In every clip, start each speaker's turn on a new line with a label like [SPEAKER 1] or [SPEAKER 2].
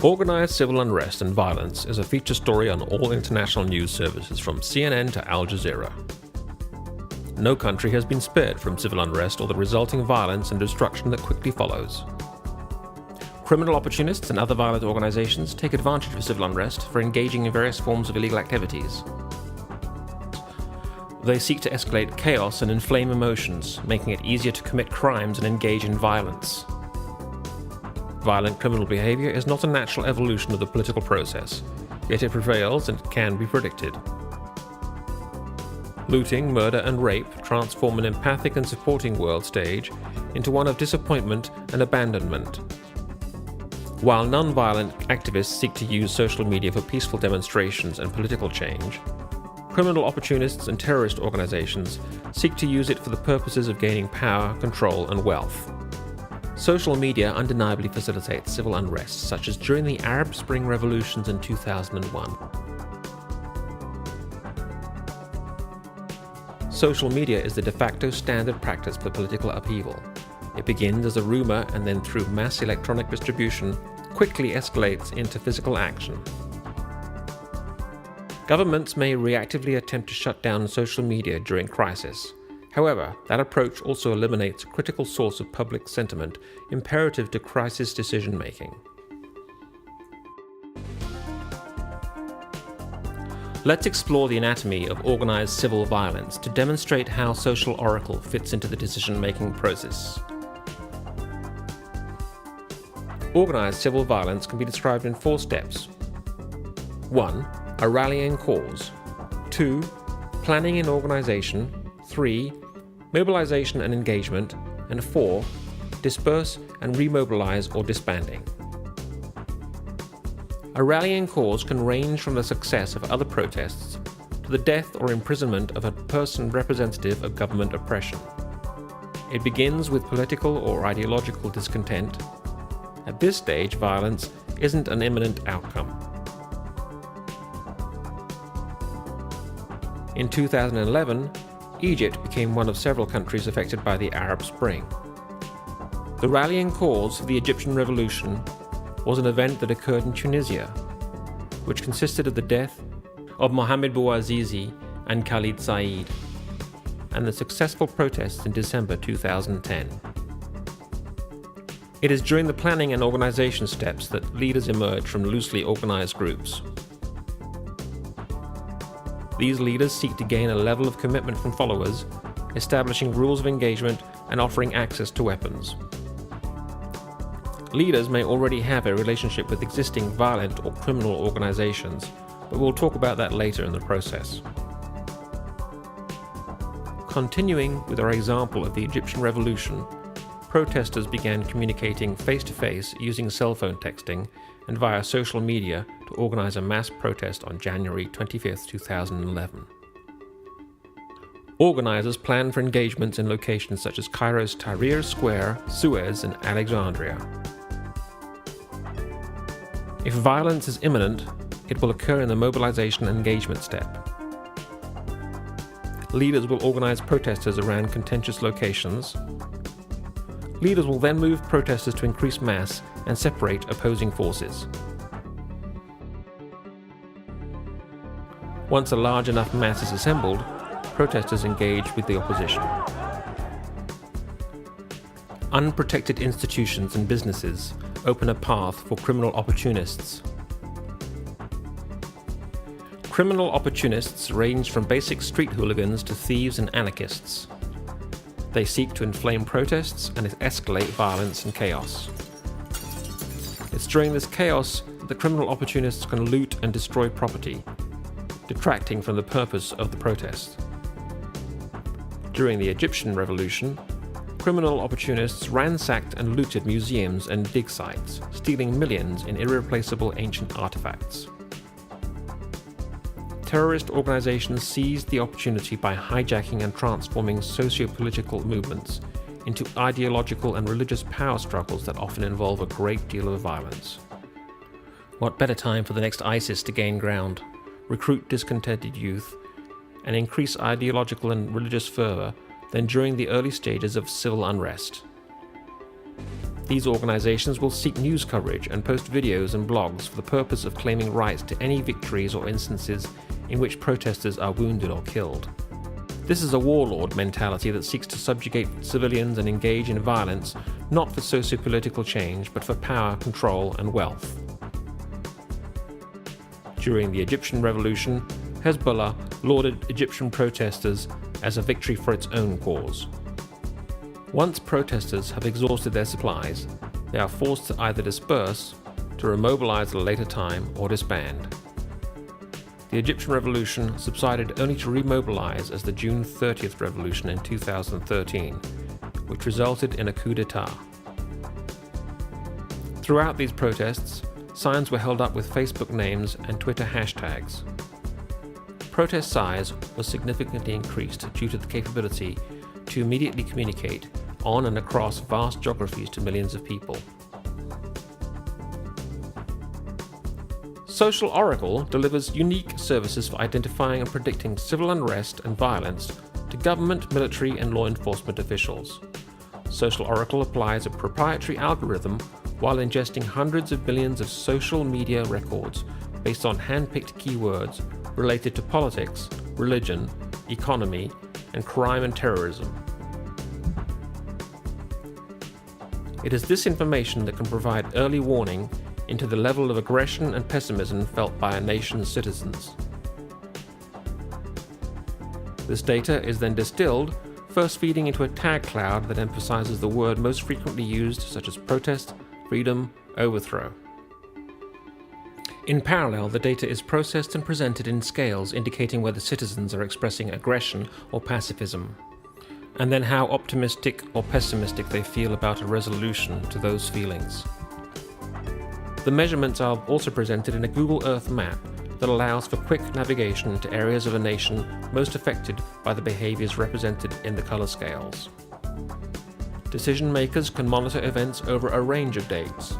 [SPEAKER 1] Organized civil unrest and violence is a feature story on all international news services from CNN to Al Jazeera. No country has been spared from civil unrest or the resulting violence and destruction that quickly follows. Criminal opportunists and other violent organizations take advantage of civil unrest for engaging in various forms of illegal activities. They seek to escalate chaos and inflame emotions, making it easier to commit crimes and engage in violence. Violent criminal behavior is not a natural evolution of the political process, yet it prevails and can be predicted. Looting, murder, and rape transform an empathic and supporting world stage into one of disappointment and abandonment. While non-violent activists seek to use social media for peaceful demonstrations and political change, criminal opportunists and terrorist organizations seek to use it for the purposes of gaining power, control, and wealth. Social media undeniably facilitates civil unrest, such as during the Arab Spring revolutions in 2001. Social media is the de facto standard practice for political upheaval. It begins as a rumor and then through mass electronic distribution quickly escalates into physical action. Governments may reactively attempt to shut down social media during crisis. However, that approach also eliminates a critical source of public sentiment imperative to crisis decision-making. Let's explore the anatomy of organized civil violence to demonstrate how social oracle fits into the decision-making process. Organized civil violence can be described in 4 steps. 1. A rallying cause. 2. Planning and organization. 3. Mobilization and engagement. And 4. Disperse and remobilize or disbanding. A rallying cause can range from the success of other protests to the death or imprisonment of a person representative of government oppression. It begins with political or ideological discontent. At this stage, violence isn't an imminent outcome. In 2011, Egypt became one of several countries affected by the Arab Spring. The rallying cause for the Egyptian Revolution was an event that occurred in Tunisia, which consisted of the death of Mohamed Bouazizi and Khalid Said, and the successful protests in December 2010. It is during the planning and organization steps that leaders emerge from loosely organized groups. These leaders seek to gain a level of commitment from followers, establishing rules of engagement and offering access to weapons. Leaders may already have a relationship with existing violent or criminal organizations, but we'll talk about that later in the process. Continuing with our example of the Egyptian Revolution, protesters began communicating face-to-face using cell phone texting and via social media to organize a mass protest on January 25, 2011. Organizers planned for engagements in locations such as Cairo's Tahrir Square, Suez, and Alexandria. If violence is imminent, it will occur in the mobilization and engagement step. Leaders will organize protesters around contentious locations. Leaders will then move protesters to increase mass and separate opposing forces. Once a large enough mass is assembled, protesters engage with the opposition. Unprotected institutions and businesses open a path for criminal opportunists. Criminal opportunists range from basic street hooligans to thieves and anarchists. They seek to inflame protests and escalate violence and chaos. It's during this chaos that the criminal opportunists can loot and destroy property, detracting from the purpose of the protest. During the Egyptian Revolution, criminal opportunists ransacked and looted museums and dig sites, stealing millions in irreplaceable ancient artifacts. Terrorist organizations seized the opportunity by hijacking and transforming socio-political movements into ideological and religious power struggles that often involve a great deal of violence. What better time for the next ISIS to gain ground, recruit discontented youth, and increase ideological and religious fervor than during the early stages of civil unrest. These organizations will seek news coverage and post videos and blogs for the purpose of claiming rights to any victories or instances in which protesters are wounded or killed. This is a warlord mentality that seeks to subjugate civilians and engage in violence, not for socio-political change, but for power, control, and wealth. During the Egyptian Revolution, Hezbollah lauded Egyptian protesters as a victory for its own cause. Once protesters have exhausted their supplies, they are forced to either disperse, to remobilize at a later time, or disband. The Egyptian Revolution subsided only to remobilize as the June 30th Revolution in 2013, which resulted in a coup d'etat. Throughout these protests, signs were held up with Facebook names and Twitter hashtags. Protest size was significantly increased due to the capability to immediately communicate on and across vast geographies to millions of people. Social Oracle delivers unique services for identifying and predicting civil unrest and violence to government, military, and law enforcement officials. Social Oracle applies a proprietary algorithm while ingesting hundreds of billions of social media records based on hand-picked keywords related to politics, religion, economy, and crime and terrorism. It is this information that can provide early warning into the level of aggression and pessimism felt by a nation's citizens. This data is then distilled, first feeding into a tag cloud that emphasizes the word most frequently used, such as protest, freedom, overthrow. In parallel, the data is processed and presented in scales indicating whether citizens are expressing aggression or pacifism, and then how optimistic or pessimistic they feel about a resolution to those feelings. The measurements are also presented in a Google Earth map that allows for quick navigation to areas of a nation most affected by the behaviors represented in the color scales. Decision makers can monitor events over a range of dates,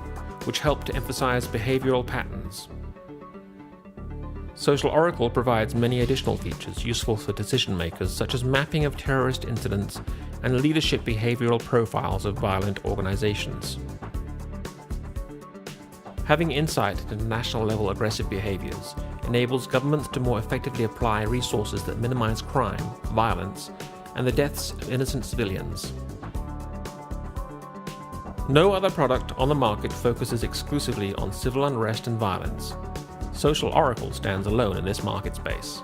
[SPEAKER 1] which help to emphasize behavioral patterns. Social Oracle provides many additional features useful for decision makers, such as mapping of terrorist incidents and leadership behavioral profiles of violent organizations. Having insight into national-level aggressive behaviors enables governments to more effectively apply resources that minimize crime, violence, and the deaths of innocent civilians. No other product on the market focuses exclusively on civil unrest and violence. Social Oracle stands alone in this market space.